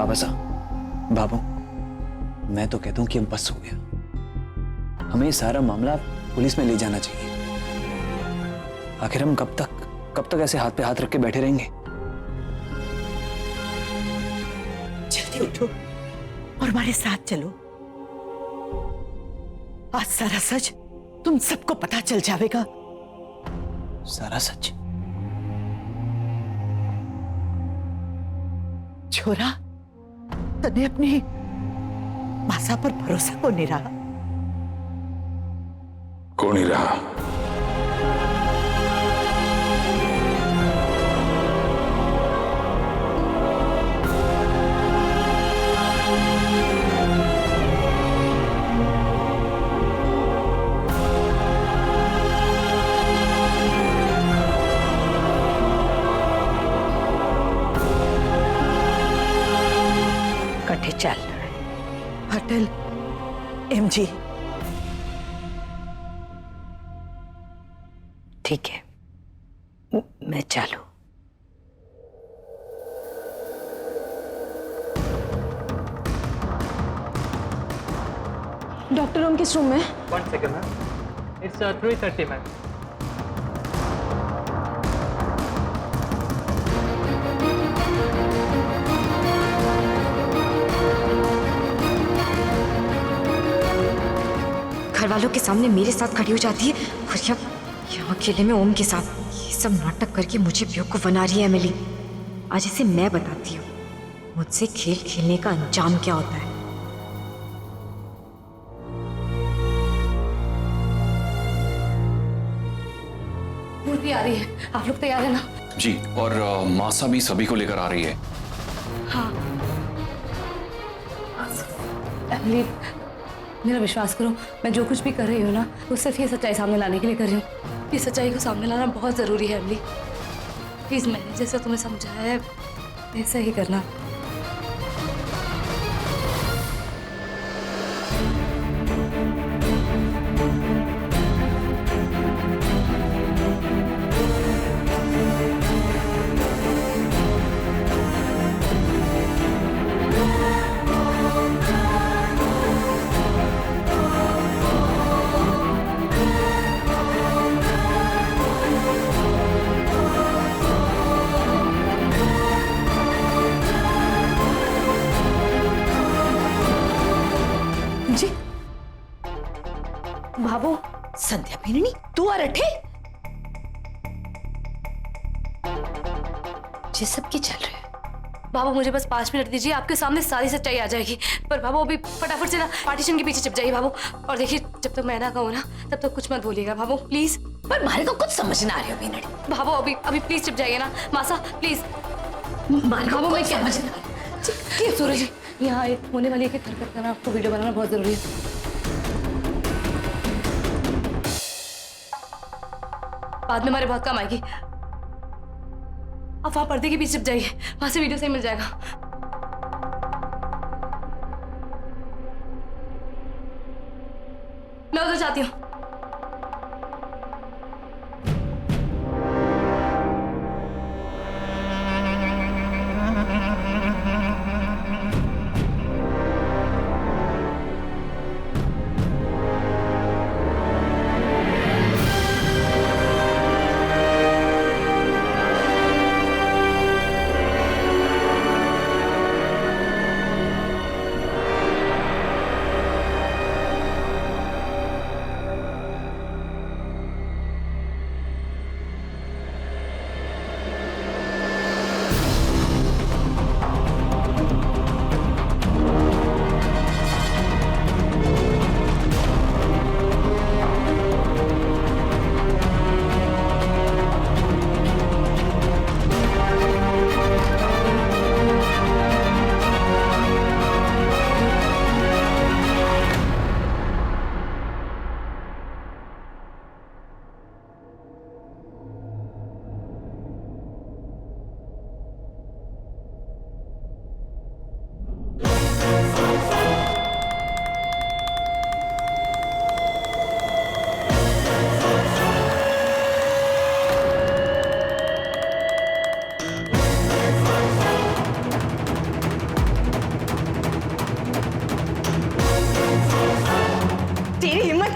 बाबा साहब, बाबू, मैं तो कहता हूं कि अब बस हो गया। हमें ये सारा मामला पुलिस में ले जाना चाहिए। आखिर हम कब तक ऐसे हाथ पे हाथ रख के बैठे रहेंगे? जल्दी उठो और हमारे साथ चलो। आज सारा सच तुम सबको पता चल जाएगा। सारा सच? छोरा, तने अपनी मासा पर भरोसा को नहीं रहा? कौन ही रहा? कटे चल होटल एमजी। ठीक है, मैं चालू। डॉक्टर रूम किस रूम में? 1 second मैम, इट्स 3:30 मैम। घर वालों के सामने मेरे साथ खड़ी हो जाती है और यहाँ अकेले में ओम के साथ ये सब नाटक करके मुझे बेवकूफ बना रही है एमिली। आज इसे मैं बताती हूँ मुझसे खेल खेलने का अंजाम क्या होता है। मूर्ति आ रही है, आप लोग तैयार है ना? जी, और मासा भी सभी को लेकर आ रही है। हाँ। एमिली, मेरा विश्वास करो, मैं जो कुछ भी कर रही हूँ ना, वो सिर्फ ये सच्चाई सामने लाने के लिए कर रही हूँ। ये सच्चाई को सामने लाना बहुत ज़रूरी है एमिली। प्लीज़, मैंने जैसा तुम्हें समझाया है वैसा ही करना। जी, बाबू, संध्या पीरणी, तू आ रठे? ये सब क्या चल रहा है? बाबू मुझे बस 5 मिनट दीजिए, आपके सामने सारी सच्चाई आ जाएगी। पर बाबू अभी फटाफट से ना पार्टीशन के पीछे छिप जाइए बाबू। और देखिए, जब तक मैं ना कहूँ ना, तब तक कुछ मत बोलिएगा बाबू, प्लीज। पर मारे को कुछ समझ ना आ रही हो पीरणी। बाबू अभी प्लीज छिप जाइए ना। मासा प्लीज। मारे बाबू को मैं कुछ क्या समझ ना आ रही है। सूरज, यहाँ एक होने वाली एक हरकत करना, आपको वीडियो बनाना बहुत जरूरी है। बाद में हमारे बहुत काम आएगी। आप वहां पर्दे के पीछे छिप जाइए, वहां से वीडियो सही मिल जाएगा। मैं उधर जाती हूँ।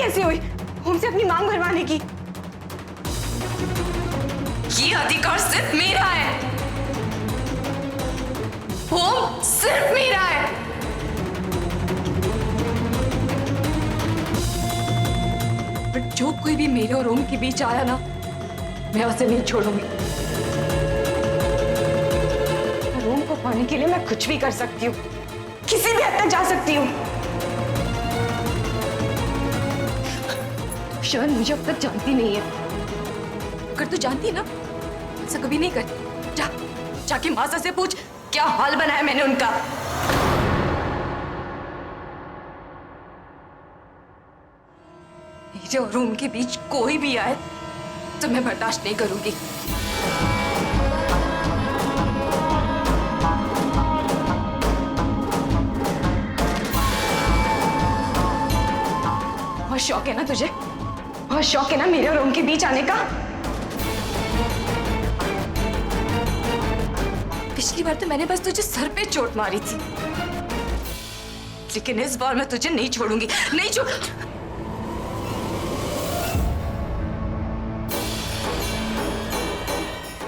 कैसे हुई ओम से अपनी मांग भरवाने की? ये अधिकार सिर्फ मेरा है ओम, सिर्फ मेरा है। पर जो कोई भी मेरे और ओम के बीच आया ना, मैं उसे नहीं छोड़ूंगी। और ओम को पाने के लिए मैं कुछ भी कर सकती हूँ, किसी भी हद तक जा सकती हूँ। शायद मुझे अब तक जानती नहीं है। अगर तू जानती है ना, ऐसा कभी नहीं करती। जाके मासा से पूछ क्या हाल बनाया मैंने उनका। मेरे और रूम के बीच कोई भी आए तो मैं बर्दाश्त नहीं करूंगी। बहुत शौक है ना तुझे, बहुत शौक है ना मेरे और रूम के बीच आने का। पिछली बार तो मैंने बस तुझे सर पे चोट मारी थी, लेकिन इस बार मैं तुझे नहीं छोड़ूंगी, नहीं छोड़।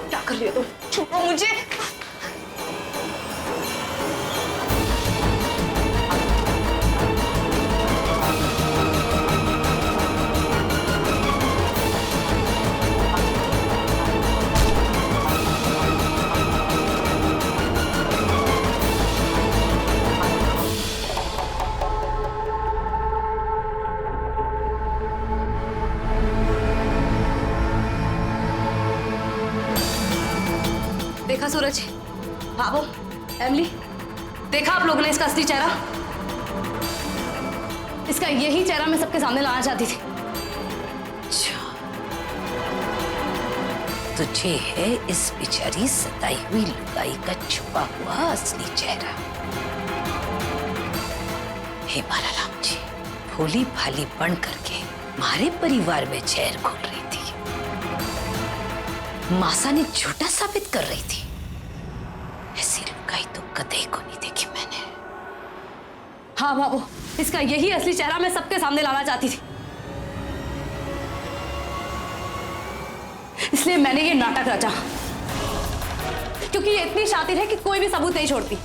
क्या कर रही हो तुम? छोड़ो मुझे। देखा सूरज, भाभो, एमली, देखा आप लोगों ने इसका असली चेहरा? इसका यही चेहरा मैं सबके सामने लाना चाहती थी। तुझे है इस बेचारी सताई हुई लुगाई का छुपा हुआ असली चेहरा। हे बालाराम जी, भोली भाली बन करके हमारे परिवार में जहर घोल रही थी। मासा ने झूठा साबित कर रही थी। ऐसी लुगाई तो कदे को नहीं देखी मैंने। हाँ बाबू, इसका यही असली चेहरा मैं सबके सामने लाना चाहती थी। इसलिए मैंने ये नाटक रचा, क्योंकि ये इतनी शातिर है कि कोई भी सबूत नहीं छोड़ती।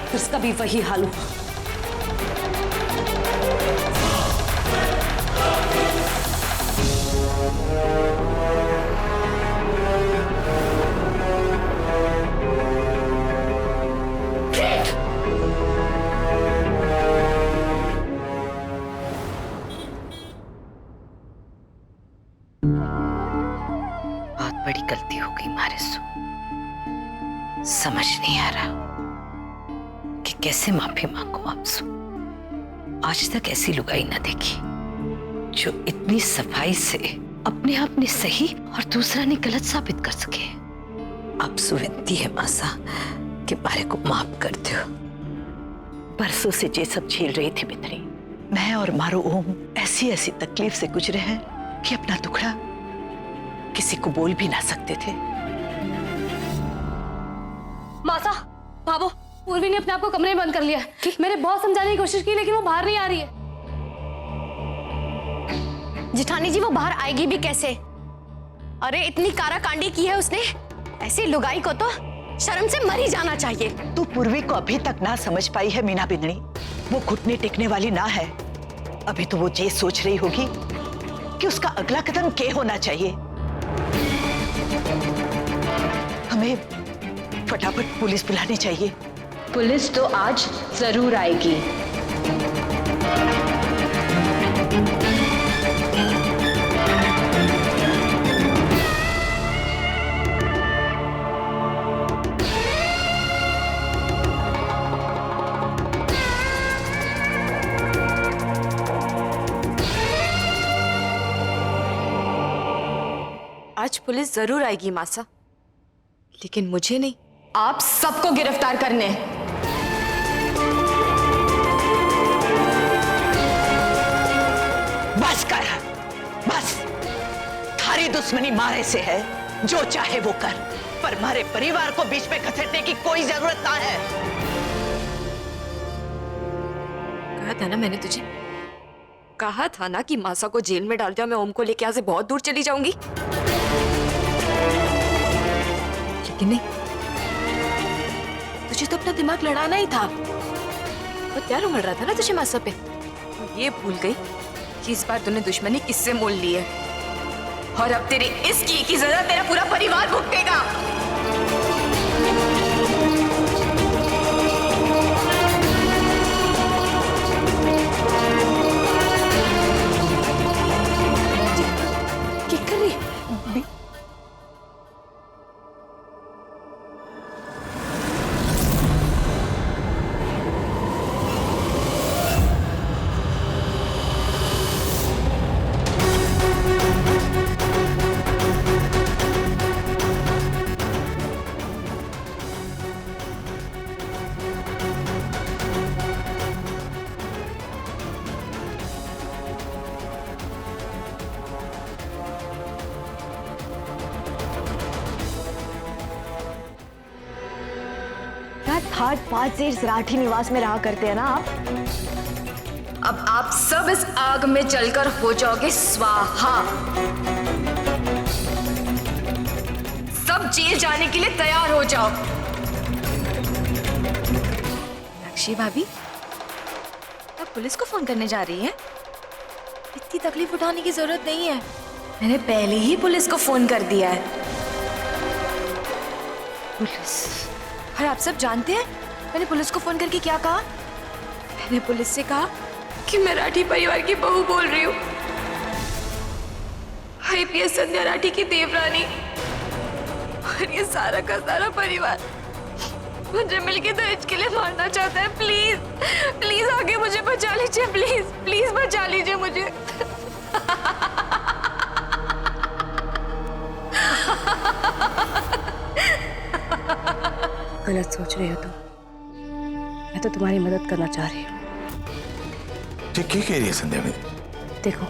फिर इसका भी वही हाल हुआ। बड़ी गलती हो गई मारे सो। समझ नहीं आ रहा कि कैसे माफी मांगू आपसे। आज तक ऐसी लुगाई ना देखी जो इतनी सफाई से अपने आप ने सही और दूसरा ने गलत साबित कर सके। आपसे विनती है मासा कि मारे को माफ कर दो। बरसों से जे सब झेल रही थी बिंदनी, मैं और मारो ओम ऐसी ऐसी तकलीफ से गुजरे हैं कि अपना दुखड़ा किसी को बोल भी ना सकते थे। मासा, भाभो, पूर्वी ने अपने आप को कमरे में बंद कर लिया है। मैंने बहुत समझाने की कोशिश की लेकिन वो बाहर नहीं आ रही है। जिठानी जी, वो बाहर आएगी भी कैसे? अरे इतनी काराकांडी की है उसने, ऐसी लुगाई को तो शर्म से मर ही जाना चाहिए। तू पूर्वी को अभी तक ना समझ पाई है मीना बिंदनी। वो घुटने टेकने वाली ना है। अभी तो वो ये सोच रही होगी कि उसका अगला कदम क्या होना चाहिए। हमें फटाफट पुलिस बुलानी चाहिए। पुलिस तो आज जरूर आएगी। आज पुलिस जरूर आएगी मासा, लेकिन मुझे नहीं, आप सबको गिरफ्तार करने हैं। बस कर, बस। थारी दुश्मनी मारे से है, जो चाहे वो कर, पर हमारे परिवार को बीच में घसीटने की कोई जरूरत ना है। कहा था ना मैंने तुझे, कहा था ना कि मासा को जेल में डाल दिया, मैं ओम को लेके यहाँ से बहुत दूर चली जाऊंगी। लेकिन नहीं, तुझे तो अपना दिमाग लड़ाना ही था। वो प्यार उमड़ रहा था ना तुझे मासा पे, तो ये भूल गई कि इस बार तूने दुश्मनी किससे मोल ली है, और अब तेरी इस की सजा तेरा पूरा परिवार भुगतेगा। क्या कर रही है? थर्ड 5 से इस राठी निवास में रहा करते हैं ना आप? अब आप सब इस आग में जलकर हो जाओगे स्वाहा। सब जेल जाने के लिए तैयार हो जाओ। नक्शी भाभी, आप पुलिस को फोन करने जा रही हैं? इतनी तकलीफ उठाने की जरूरत नहीं है, मैंने पहले ही पुलिस को फोन कर दिया है। पुलिस? और आप सब जानते हैं मैंने पुलिस को फोन करके क्या कहा? मैंने पुलिस से कहा कि मैं राठी परिवार की बहू बोल रही हूँ, आईपीएस संध्या राठी की देवरानी, और ये सारा का सारा परिवार मुझे मिलके दहेज के लिए मारना चाहता है। प्लीज प्लीज आगे मुझे बचा लीजिए, प्लीज प्लीज बचा लीजिए मुझे। गलत सोच रही हो तुम, मैं तो तुम्हारी मदद करना चाह रही हूँ। क्या कह रही है संध्या में? देखो,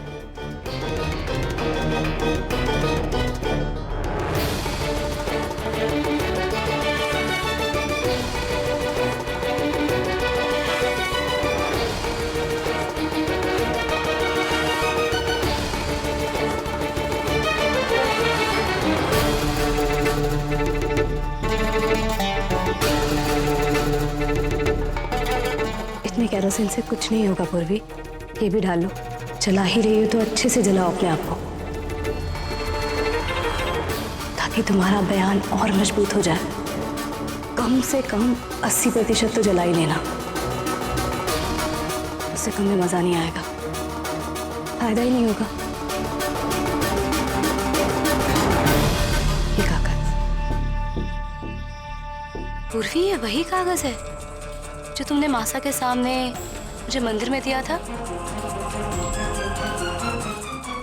इतने कैरोसिन से कुछ नहीं होगा पूर्वी, ये भी डाल लो। जला ही रही हो तो अच्छे से जलाओ अपने आप को, ताकि तुम्हारा बयान और मजबूत हो जाए। कम से कम 80% तो जला ही लेना, उससे कम में मजा नहीं आएगा, फायदा ही नहीं होगा। ये कागज पूर्वी, ये वही कागज है जो तुमने मासा के सामने मुझे मंदिर में दिया था,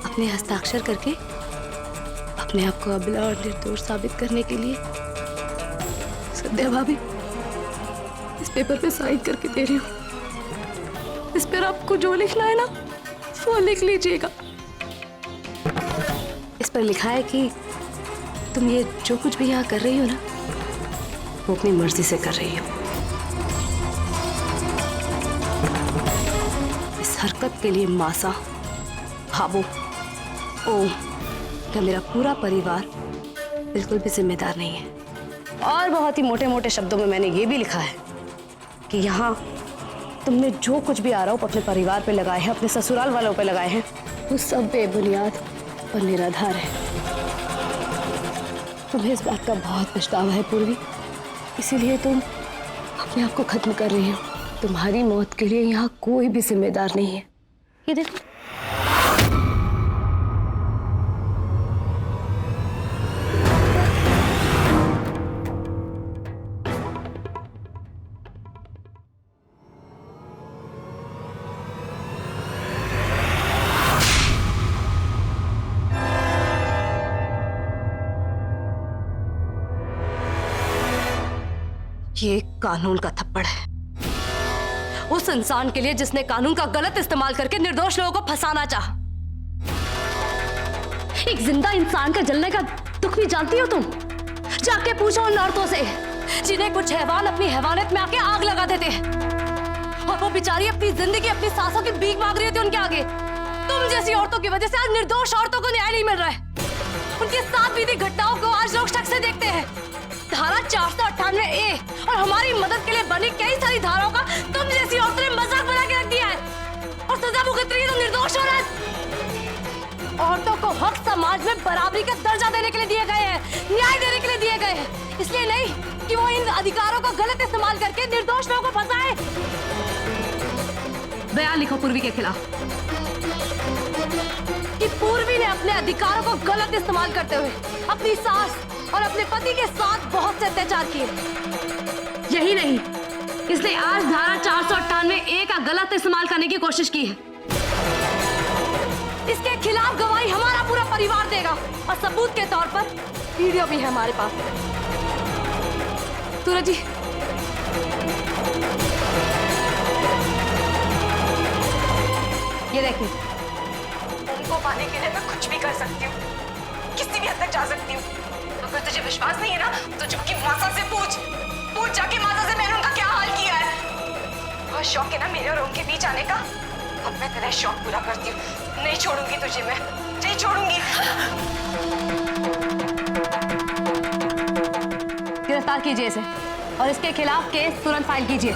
अपने हस्ताक्षर करके अपने आप को अबला और निर्दोष साबित करने के लिए। संध्या भाभी, इस पेपर पे साइन करके दे रही हूँ। इस पर आपको जो लिखना है ना वो लिख लीजिएगा। इस पर लिखा है कि तुम ये जो कुछ भी यहाँ कर रही हो ना, वो अपनी मर्जी से कर रही हो। इस हरकत के लिए मासा, भाबू, ओम क्या मेरा पूरा परिवार बिल्कुल भी जिम्मेदार नहीं है। और बहुत ही मोटे मोटे शब्दों में मैंने ये भी लिखा है कि यहाँ तुमने जो कुछ भी आरोप अपने परिवार पे लगाए हैं, अपने ससुराल वालों पे लगाए हैं, वो सब बेबुनियाद और निराधार है। तुम्हें इस बात का बहुत पछतावा है पूर्वी, इसीलिए तुम अपने आप को खत्म कर रही हो। तुम्हारी मौत के लिए यहाँ कोई भी जिम्मेदार नहीं है। ये देखो, ये कानून का थप्पड़ है उस इंसान के लिए जिसने कानून का गलत इस्तेमाल करके निर्दोष लोगों को फंसाना चाहा। एक जिंदा इंसान का जलने का दुख भी जानती हो तुम? जाके पूछो उन औरतों से जिन्हें कुछ हैवान अपनी हैवानियत में आके आग लगा देते हैं, और वो बेचारी अपनी जिंदगी अपनी सांसों की भीख मांग रही थी उनके आगे। तुम जैसी औरतों की वजह से आज निर्दोष औरतों को न्याय नहीं मिल रहा है। उनके साथ बीती घटनाओं को आज लोग शक से देखते हैं। धारा 498A और हमारी मदद के लिए बनी कई सारी धाराओं का तुम जैसी औरतों ने मजाक बना के रख दिया है और सजा भुगत रही है तो निर्दोष औरत। औरतों को हक समाज में बराबरी का दर्जा देने के लिए दिए गए हैं, न्याय देने के लिए दिए गए हैं, इसलिए नहीं कि वो इन अधिकारों का गलत इस्तेमाल करके निर्दोष लोगों को फंसाए। बयान लिखो पूर्वी के खिलाफ कि पूर्वी ने अपने अधिकारों को गलत इस्तेमाल करते हुए अपनी सास और अपने पति के साथ बहुत से अत्याचार किए। यही नहीं, इसलिए आज धारा 498A का गलत इस्तेमाल करने की कोशिश की है। इसके खिलाफ गवाही हमारा पूरा परिवार देगा और सबूत के तौर पर वीडियो भी है हमारे पास। सूरज जी, ये देखिए, उनको पाने के लिए मैं कुछ भी कर सकती हूँ, किसी भी हद तक जा सकती हूँ। अगर तुझे विश्वास नहीं है ना तो जाके माता से पूछ जाके माता से मैंने उनका क्या हाल किया है। बहुत शौक है ना मेरे और उनके बीच आने का, अब मैं तेरा शौक पूरा करती हूँ। नहीं छोड़ूंगी तुझे, मैं नहीं छोड़ूंगी। गिरफ्तार कीजिए इसे और इसके खिलाफ केस तुरंत फाइल कीजिए।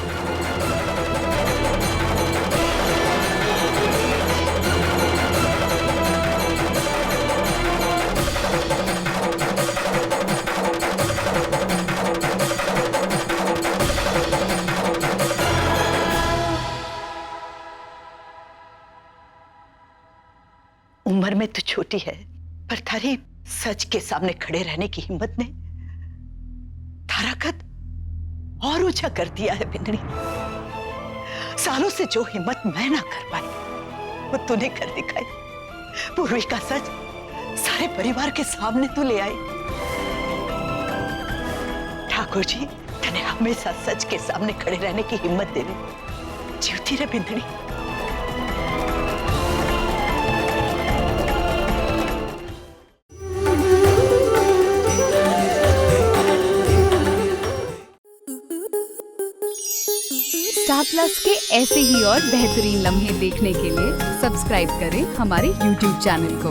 उम्र में तो छोटी है, पर थारी सच के सामने खड़े रहने की हिम्मत ने तारकत और ऊंचा कर दिया है बिंदनी। सालों से जो हिम्मत मैं ना कर पाई वो तूने कर दिखाई। पूर्वी का सच सारे परिवार के सामने तू ले आई। ठाकुर जी तने हमेशा सच के सामने खड़े रहने की हिम्मत दे दी। जीवती रहे बिंदनी। स्टार प्लस के ऐसे ही और बेहतरीन लम्हे देखने के लिए सब्सक्राइब करें हमारे YouTube चैनल को।